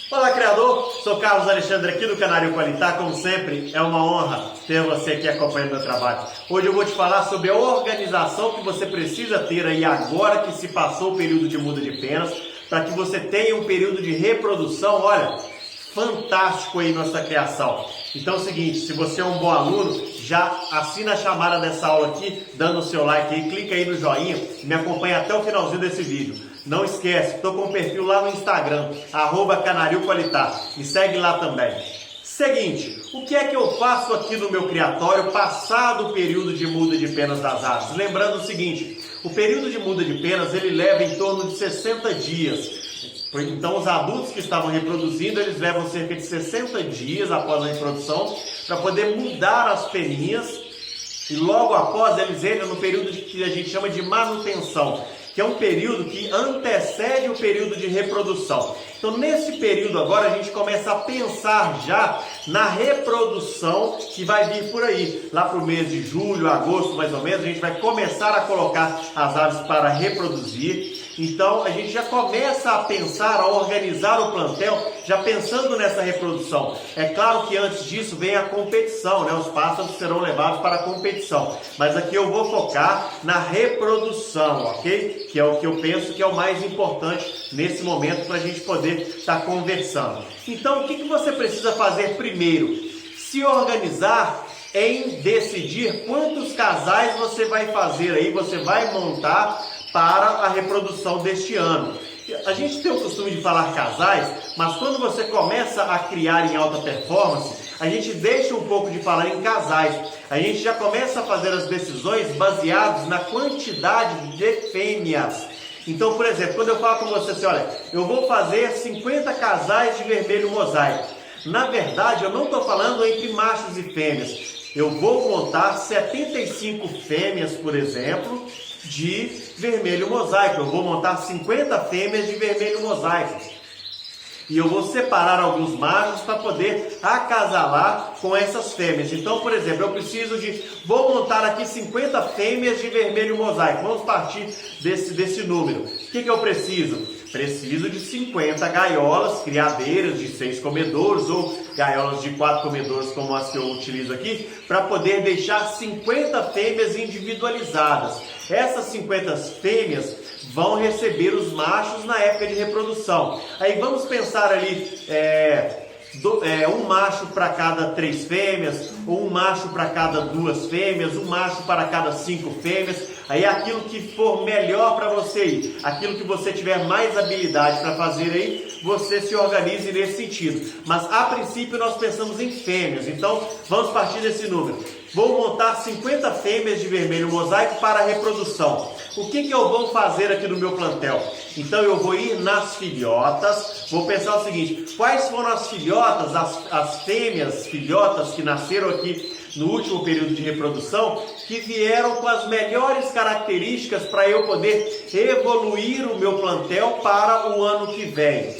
Olá, criador! Sou Carlos Alexandre aqui do Canário Qualitá. Como sempre, é uma honra ter você aqui acompanhando meu trabalho. Hoje eu vou te falar sobre a organização que você precisa ter aí agora que se passou o período de muda de penas, para que você tenha um período de reprodução, olha, fantástico aí na sua criação. Então é o seguinte, se você é um bom aluno, já assina a chamada dessa aula aqui, dando o seu like aí, clica aí no joinha e me acompanha até o finalzinho desse vídeo. Não esquece, estou com um perfil lá no Instagram, @canarioqualitá, me segue lá também. Seguinte, o que é que eu faço aqui no meu criatório passado o período de muda de penas das aves? Lembrando o seguinte, o período de muda de penas ele leva em torno de 60 dias. Então os adultos que estavam reproduzindo, eles levam cerca de 60 dias após a reprodução para poder mudar as peninhas e logo após eles entram no período que a gente chama de manutenção, que é um período que antecede o período de reprodução. Então, nesse período agora, a gente começa a pensar já na reprodução que vai vir por aí. Lá para o mês de julho, agosto, mais ou menos, a gente vai começar a colocar as aves para reproduzir. Então, a gente já começa a pensar, a organizar o plantel, já pensando nessa reprodução. É claro que antes disso vem a competição, né? Os pássaros serão levados para a competição. Mas aqui eu vou focar na reprodução, ok? Que é o que eu penso que é o mais importante nesse momento para a gente poder estar conversando. Então, o que você precisa fazer primeiro? Se organizar em decidir quantos casais você vai fazer aí, você vai montar para a reprodução deste ano. A gente tem o costume de falar casais, mas quando você começa a criar em alta performance, a gente deixa um pouco de falar em casais. A gente já começa a fazer as decisões baseadas na quantidade de fêmeas. Então, por exemplo, quando eu falo com você assim, olha, eu vou fazer 50 casais de vermelho mosaico. Na verdade, eu não estou falando entre machos e fêmeas. Eu vou montar 75 fêmeas, por exemplo, de vermelho mosaico. Eu vou montar 50 fêmeas de vermelho mosaico. E eu vou separar alguns machos para poder acasalar com essas fêmeas. Então, por exemplo, vou montar aqui 50 fêmeas de vermelho mosaico. Vamos partir desse número. O que eu preciso? Preciso de 50 gaiolas, criadeiras de 6 comedouros ou gaiolas de 4 comedouros como as que eu utilizo aqui, para poder deixar 50 fêmeas individualizadas. Essas 50 fêmeas vão receber os machos na época de reprodução. Aí vamos pensar ali um macho para cada 3 fêmeas, ou um macho para cada 2 fêmeas, um macho para cada 5 fêmeas. Aí aquilo que for melhor para você aí, aquilo que você tiver mais habilidade para fazer aí, você se organize nesse sentido. Mas a princípio nós pensamos em fêmeas, então vamos partir desse número. Vou montar 50 fêmeas de vermelho mosaico para a reprodução. O que eu vou fazer aqui no meu plantel? Então eu vou ir nas filhotas, vou pensar o seguinte, quais foram as filhotas, as fêmeas filhotas que nasceram aqui no último período de reprodução, que vieram com as melhores características para eu poder evoluir o meu plantel para o ano que vem.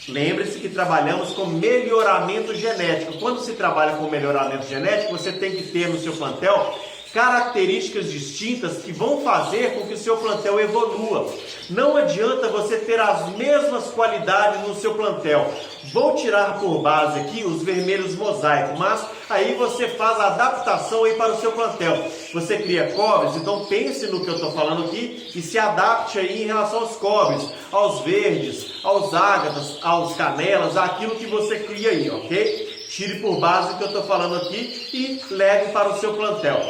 Lembre-se que trabalhamos com melhoramento genético. Quando se trabalha com melhoramento genético, você tem que ter no seu plantel características distintas que vão fazer com que o seu plantel evolua. Não adianta você ter as mesmas qualidades no seu plantel. Vou tirar por base aqui os vermelhos mosaico, mas aí você faz a adaptação aí para o seu plantel. Você cria cobres, então pense no que eu estou falando aqui e se adapte aí em relação aos cobres, aos verdes, aos ágatas, aos canelas, aquilo que você cria aí, ok? Tire por base o que eu estou falando aqui e leve para o seu plantel.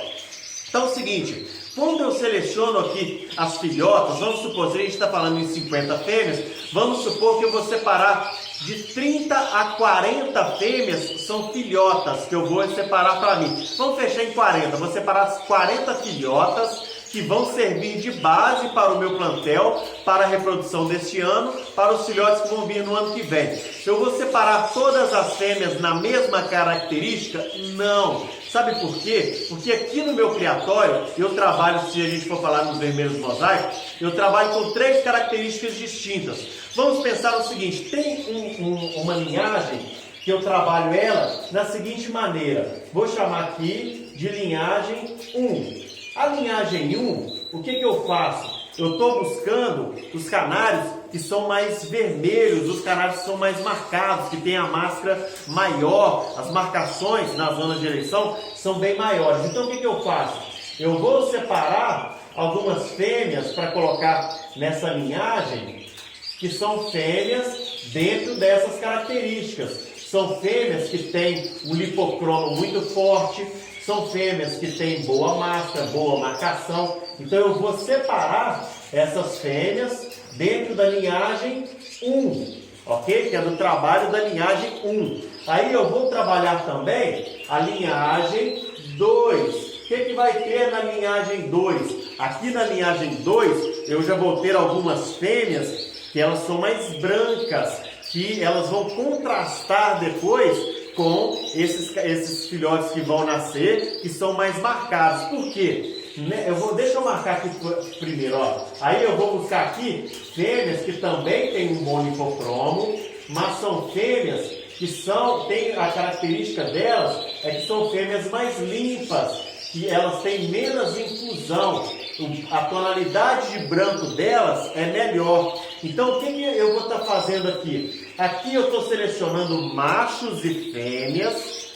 Então é o seguinte, quando eu seleciono aqui as filhotas, vamos supor, se a gente está falando em 50 fêmeas, vamos supor que eu vou separar de 30 a 40 fêmeas, são filhotas que eu vou separar para mim. Vamos fechar em 40, vou separar as 40 filhotas que vão servir de base para o meu plantel, para a reprodução deste ano, para os filhotes que vão vir no ano que vem. Eu vou separar todas as fêmeas na mesma característica? Não. Sabe por quê? Porque aqui no meu criatório, eu trabalho, se a gente for falar nos vermelhos mosaicos, eu trabalho com 3 características distintas. Vamos pensar o seguinte, tem uma linhagem que eu trabalho ela da seguinte maneira. Vou chamar aqui de linhagem 1. A linhagem 1, o que eu faço? eu estou buscando os canários que são mais vermelhos, os canários que são mais marcados, que tem a máscara maior, as marcações nas zonas de eleição são bem maiores. Então o que eu faço? Eu vou separar algumas fêmeas para colocar nessa linhagem, que são fêmeas dentro dessas características. São fêmeas que têm um lipocromo muito forte, são fêmeas que têm boa máscara, boa marcação. Então eu vou separar essas fêmeas dentro da linhagem 1, ok? Que é do trabalho da linhagem 1. Aí eu vou trabalhar também a linhagem 2. O que vai ter na linhagem 2? Aqui na linhagem 2 eu já vou ter algumas fêmeas que elas são mais brancas, que elas vão contrastar depois com esses filhotes que vão nascer, que são mais marcados. Por quê? Deixa eu marcar aqui primeiro, ó. Aí eu vou buscar aqui fêmeas que também têm um bom lipocromo, mas são fêmeas que tem a característica delas é que são fêmeas mais limpas, que elas têm menos infusão. A tonalidade de branco delas é melhor. Então o que eu vou estar fazendo aqui? Aqui eu estou selecionando machos e fêmeas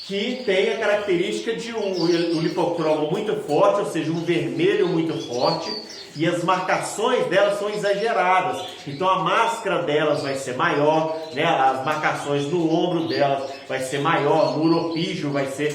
que têm a característica de um lipocromo muito forte, ou seja, um vermelho muito forte, e as marcações delas são exageradas. Então a máscara delas vai ser maior, né? As marcações no ombro delas vai ser maior, no uropígio vai ser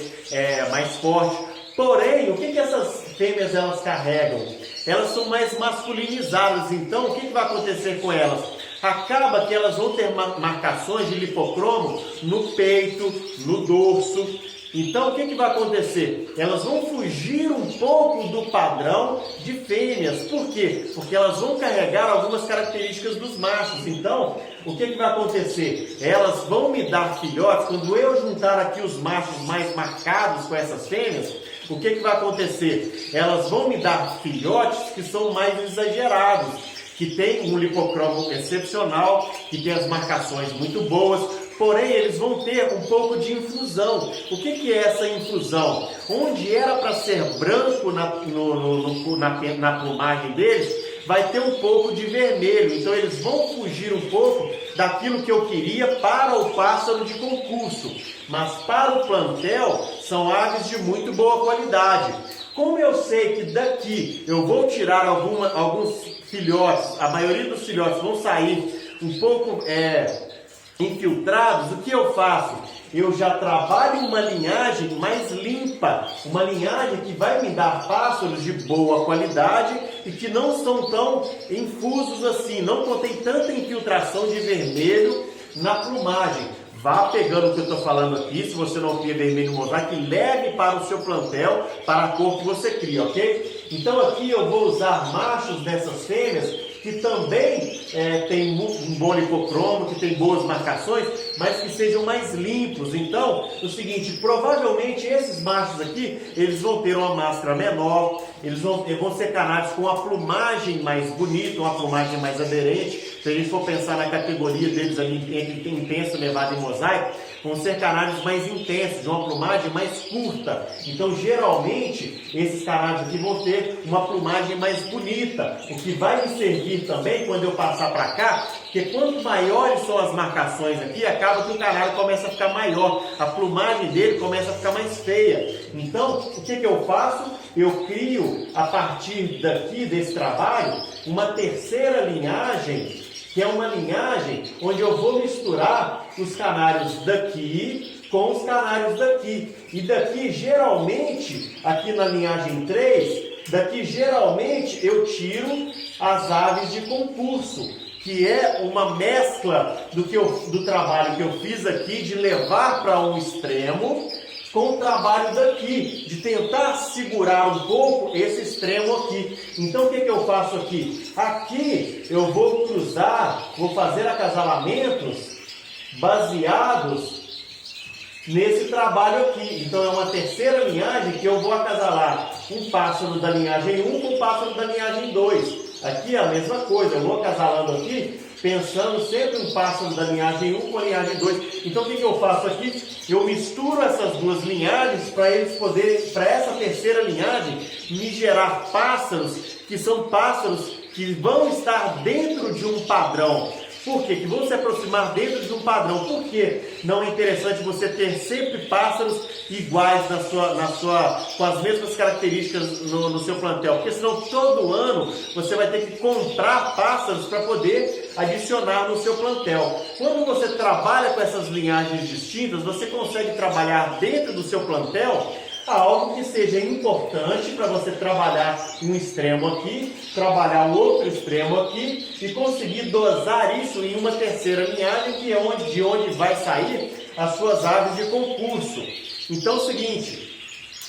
mais forte. Porém, o que essas fêmeas elas carregam? Elas são mais masculinizadas. Então, o que vai acontecer com elas? Acaba que elas vão ter marcações de lipocromo no peito, no dorso. Então, o que vai acontecer? Elas vão fugir um pouco do padrão de fêmeas. Por quê? Porque elas vão carregar algumas características dos machos. Então, o que vai acontecer? Elas vão me dar filhotes. Quando eu juntar aqui os machos mais marcados com essas fêmeas, o que vai acontecer? Elas vão me dar filhotes que são mais exagerados, que tem um lipocromo excepcional, que tem as marcações muito boas, porém eles vão ter um pouco de infusão. O que é essa infusão? Onde era para ser branco na plumagem deles, vai ter um pouco de vermelho. Então eles vão fugir um pouco daquilo que eu queria para o pássaro de concurso. Mas para o plantel, são aves de muito boa qualidade. Como eu sei que daqui eu vou tirar alguns filhotes, a maioria dos filhotes vão sair um pouco infiltrados, o que eu faço? Eu já trabalho uma linhagem mais limpa, uma linhagem que vai me dar pássaros de boa qualidade e que não são tão infusos assim, não contém tanta infiltração de vermelho na plumagem. Vá pegando o que eu estou falando aqui, se você não cria vermelho mosaico, leve para o seu plantel, para a cor que você cria, ok? Então aqui eu vou usar machos dessas fêmeas que também tem um bom lipocromo, que tem boas marcações, mas que sejam mais limpos. Então, o seguinte, provavelmente esses machos aqui, eles vão ter uma máscara menor, eles vão ser canários com uma plumagem mais bonita, uma plumagem mais aderente. Se a gente for pensar na categoria deles ali, entre intenso, levado e mosaico, vão ser canários mais intensos, de uma plumagem mais curta. Então, geralmente, esses canários aqui vão ter uma plumagem mais bonita, o que vai me servir também quando eu passar para cá, porque quanto maiores são as marcações aqui, acaba que o canário começa a ficar maior, a plumagem dele começa a ficar mais feia. Então, o que eu faço? Eu crio, a partir daqui, desse trabalho, uma terceira linhagem, que é uma linhagem onde eu vou misturar os canários daqui com os canários daqui. E daqui, geralmente, aqui na linhagem 3, daqui geralmente eu tiro as aves de concurso, que é uma mescla do trabalho que eu fiz aqui, de levar para um extremo, com o trabalho daqui, de tentar segurar um pouco esse extremo aqui. Então o que eu faço aqui? Aqui eu vou cruzar, vou fazer acasalamentos baseados nesse trabalho aqui. Então é uma terceira linhagem que eu vou acasalar um pássaro da linhagem 1 com um pássaro da linhagem 2. Aqui é a mesma coisa, eu vou acasalando aqui, pensando sempre um pássaro da linhagem 1 com a linhagem 2. Então o que eu faço aqui? Eu misturo essas duas linhagens para eles poderem, para essa terceira linhagem, me gerar pássaros que são pássaros que vão estar dentro de um padrão. Por quê? Que vão se aproximar dentro de um padrão. Por que não é interessante você ter sempre pássaros iguais com as mesmas características no seu plantel? Porque senão todo ano você vai ter que comprar pássaros para poder adicionar no seu plantel. Quando você trabalha com essas linhagens distintas, você consegue trabalhar dentro do seu plantel algo que seja importante para você trabalhar um extremo aqui, trabalhar o outro extremo aqui e conseguir dosar isso em uma terceira linhagem, que é de onde vai sair as suas aves de concurso. Então é o seguinte,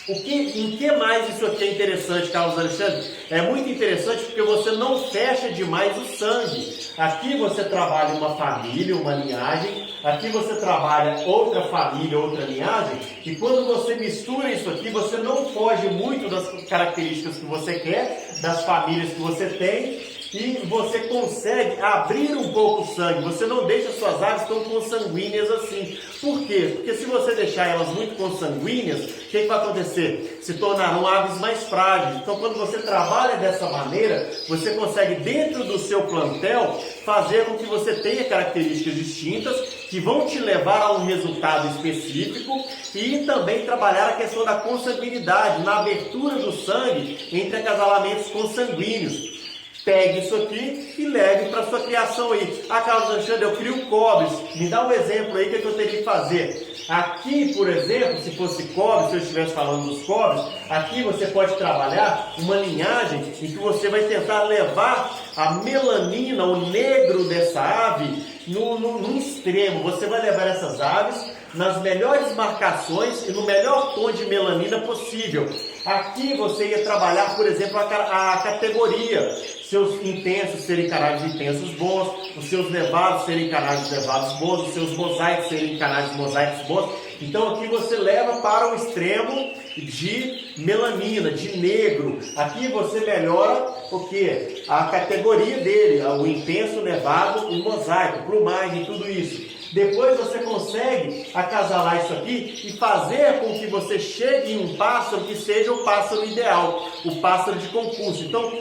em que mais isso aqui é interessante, Carlos Alexandre? É muito interessante porque você não fecha demais o sangue. Aqui você trabalha uma família, uma linhagem, aqui você trabalha outra família, outra linhagem, e quando você mistura isso aqui, você não foge muito das características que você quer, das famílias que você tem, e você consegue abrir um pouco o sangue. Você não deixa suas aves tão consanguíneas assim. Por quê? Porque se você deixar elas muito consanguíneas, o que vai acontecer? Se tornarão aves mais frágeis. Então, quando você trabalha dessa maneira, você consegue, dentro do seu plantel, fazer com que você tenha características distintas que vão te levar a um resultado específico e também trabalhar a questão da consanguinidade, na abertura do sangue entre acasalamentos consanguíneos. Pegue isso aqui e leve para sua criação aí. Ah, Carlos Alexandre, eu crio cobres. Me dá um exemplo aí que eu teria que fazer. Aqui, por exemplo, se fosse cobre, se eu estivesse falando dos cobres, aqui você pode trabalhar uma linhagem em que você vai tentar levar a melanina, o negro dessa ave, no extremo. Você vai levar essas aves nas melhores marcações e no melhor tom de melanina possível. Aqui você ia trabalhar, por exemplo, a categoria. Seus intensos serem canários intensos bons, os seus nevados serem canários nevados bons, os seus mosaicos serem canários mosaicos bons. Então aqui você leva para o extremo de melanina, de negro. Aqui você melhora o que? A categoria dele, o intenso, nevado e mosaico, plumagem, tudo isso. Depois você consegue acasalar isso aqui e fazer com que você chegue em um pássaro que seja o pássaro ideal, o pássaro de concurso. Então,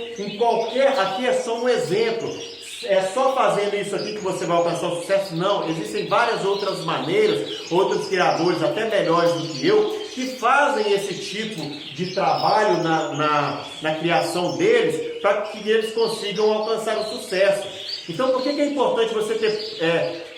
aqui é só um exemplo. É só fazendo isso aqui que você vai alcançar o sucesso? Não, existem várias outras maneiras, outros criadores até melhores do que eu, que fazem esse tipo de trabalho na criação deles, para que eles consigam alcançar o sucesso. Então, por que é importante você ter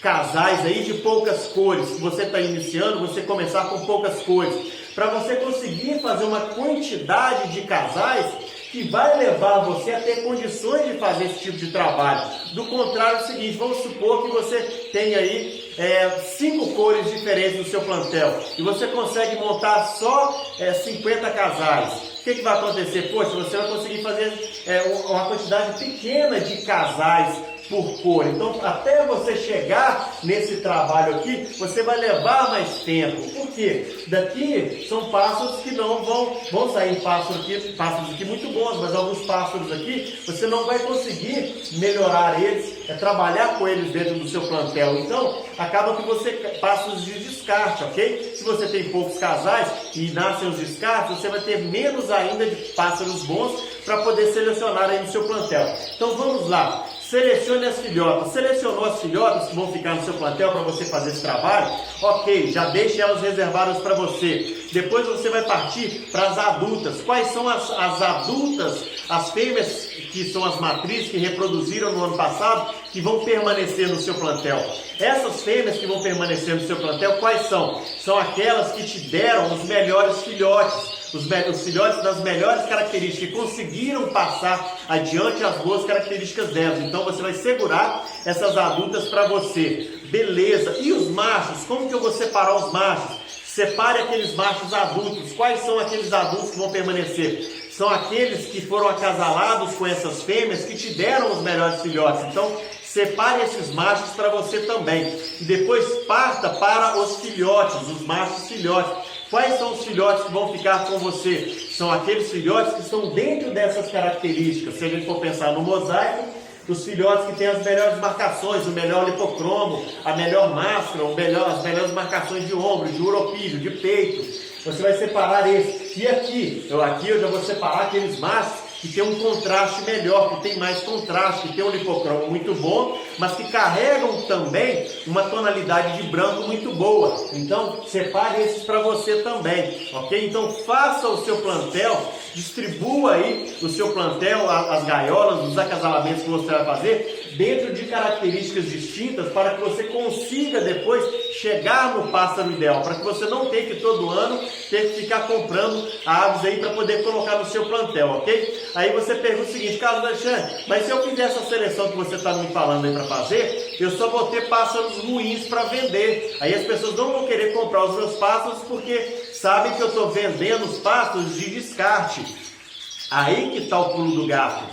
casais aí de poucas cores? Se você está iniciando, você começar com poucas cores, para você conseguir fazer uma quantidade de casais que vai levar você a ter condições de fazer esse tipo de trabalho. Do contrário, é o seguinte, vamos supor que você tem aí 5 cores diferentes no seu plantel e você consegue montar só 50 casais. O que vai acontecer? Poxa, você vai conseguir fazer uma quantidade pequena de casais por cor. Então, até você chegar nesse trabalho aqui, você vai levar mais tempo. Por quê? Daqui são pássaros que não vão sair pássaros aqui muito bons, mas alguns pássaros aqui você não vai conseguir melhorar eles, trabalhar com eles dentro do seu plantel. Então, acaba que você pássaros de descarte, ok? Se você tem poucos casais e nascem os descartes, você vai ter menos ainda de pássaros bons para poder selecionar aí no seu plantel. Então, vamos lá. Selecione as filhotas. Selecionou as filhotas que vão ficar no seu plantel para você fazer esse trabalho? Ok, já deixe elas reservadas para você. Depois você vai partir para as adultas. Quais são as adultas, as fêmeas que são as matrizes que reproduziram no ano passado, que vão permanecer no seu plantel? Essas fêmeas que vão permanecer no seu plantel, quais são? São aquelas que te deram os melhores filhotes. Os filhotes das melhores características, que conseguiram passar adiante as boas características delas. Então você vai segurar essas adultas para você. Beleza. E os machos? Como que eu vou separar os machos? Separe aqueles machos adultos. Quais são aqueles adultos que vão permanecer? São aqueles que foram acasalados com essas fêmeas que te deram os melhores filhotes. Então, separe esses machos para você também. E depois parta para os filhotes, os machos filhotes. Quais são os filhotes que vão ficar com você? São aqueles filhotes que estão dentro dessas características. Se a gente for pensar no mosaico, os filhotes que têm as melhores marcações, o melhor lipocromo, a melhor máscara, as melhores marcações de ombro, de uropílio, de peito. Você vai separar esses. E aqui eu já vou separar aqueles machos que tem um contraste melhor, que tem mais contraste, que tem um lipocromo muito bom, mas que carregam também uma tonalidade de branco muito boa. Então, separe esses para você também, ok? Então, faça o seu plantel, distribua aí o seu plantel, as gaiolas, os acasalamentos que você vai fazer, dentro de características distintas, para que você consiga depois chegar no pássaro ideal, para que você não tenha que todo ano ter que ficar comprando aves aí para poder colocar no seu plantel, ok? Aí você pergunta o seguinte: Carlos Alexandre, mas se eu fizer essa seleção que você está me falando aí para fazer, eu só vou ter pássaros ruins para vender. Aí as pessoas não vão querer comprar os meus pássaros porque sabem que eu estou vendendo os pássaros de descarte. Aí que está o pulo do gato.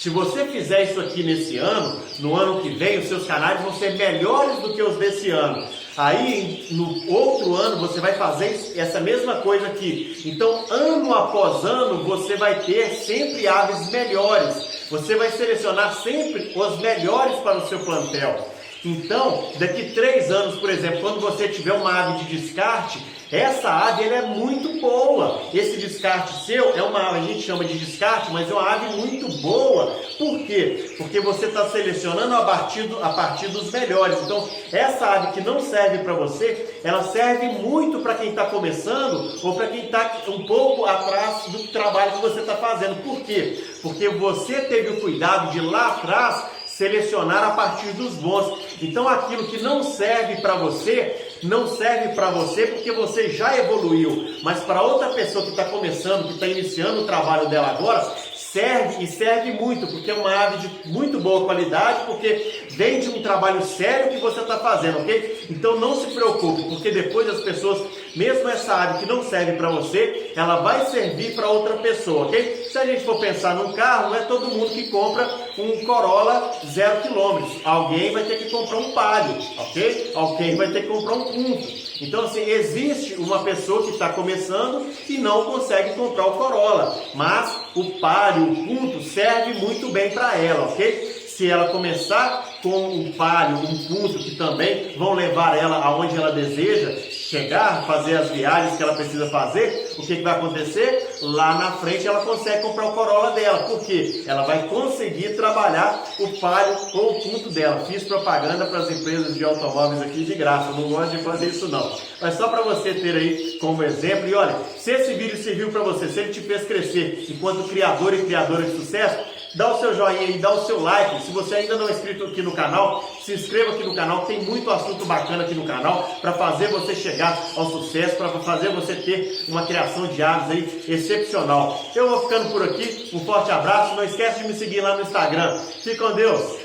Se você fizer isso aqui nesse ano, no ano que vem, os seus canais vão ser melhores do que os desse ano. Aí, no outro ano, você vai fazer essa mesma coisa aqui. Então, ano após ano, você vai ter sempre aves melhores. Você vai selecionar sempre os melhores para o seu plantel. Então, daqui 3 anos, por exemplo, quando você tiver uma ave de descarte, essa ave ela é muito boa. Esse descarte seu é uma ave, a gente chama de descarte, mas é uma ave muito boa. Por quê? Porque você está selecionando a partir dos melhores. Então, essa ave que não serve para você, ela serve muito para quem está começando ou para quem está um pouco atrás do trabalho que você está fazendo. Por quê? Porque você teve o cuidado de lá atrás selecionar a partir dos bons. Então aquilo que não serve para você, não serve para você porque você já evoluiu, mas para outra pessoa que está começando, que está iniciando o trabalho dela agora, serve e serve muito, porque é uma ave de muito boa qualidade, porque vem de um trabalho sério que você está fazendo, ok? Então não se preocupe, porque depois as pessoas, mesmo essa ave que não serve para você, ela vai servir para outra pessoa, ok? Se a gente for pensar num carro, não é todo mundo que compra um Corolla 0 km. Alguém vai ter que comprar um Palio, ok? Alguém vai ter que comprar um Punto. Então, assim, existe uma pessoa que está começando e não consegue comprar o Corolla, mas o Palio, o Punto, serve muito bem para ela, ok? Se ela começar com um Palio, um Punto, que também vão levar ela aonde ela deseja chegar, fazer as viagens que ela precisa fazer, o que vai acontecer? Lá na frente ela consegue comprar o Corolla dela. Por quê? Ela vai conseguir trabalhar o Palio ou o Punto dela. Fiz propaganda para as empresas de automóveis aqui de graça, não gosto de fazer isso não. Mas só para você ter aí como exemplo. E olha, se esse vídeo serviu para você, se ele te fez crescer enquanto criador e criadora de sucesso, dá o seu joinha e dá o seu like. Se você ainda não é inscrito aqui no canal, se inscreva aqui no canal. Tem muito assunto bacana aqui no canal para fazer você chegar ao sucesso, para fazer você ter uma criação de aves aí excepcional. Eu vou ficando por aqui. Um forte abraço. Não esquece de me seguir lá no Instagram. Fique com Deus.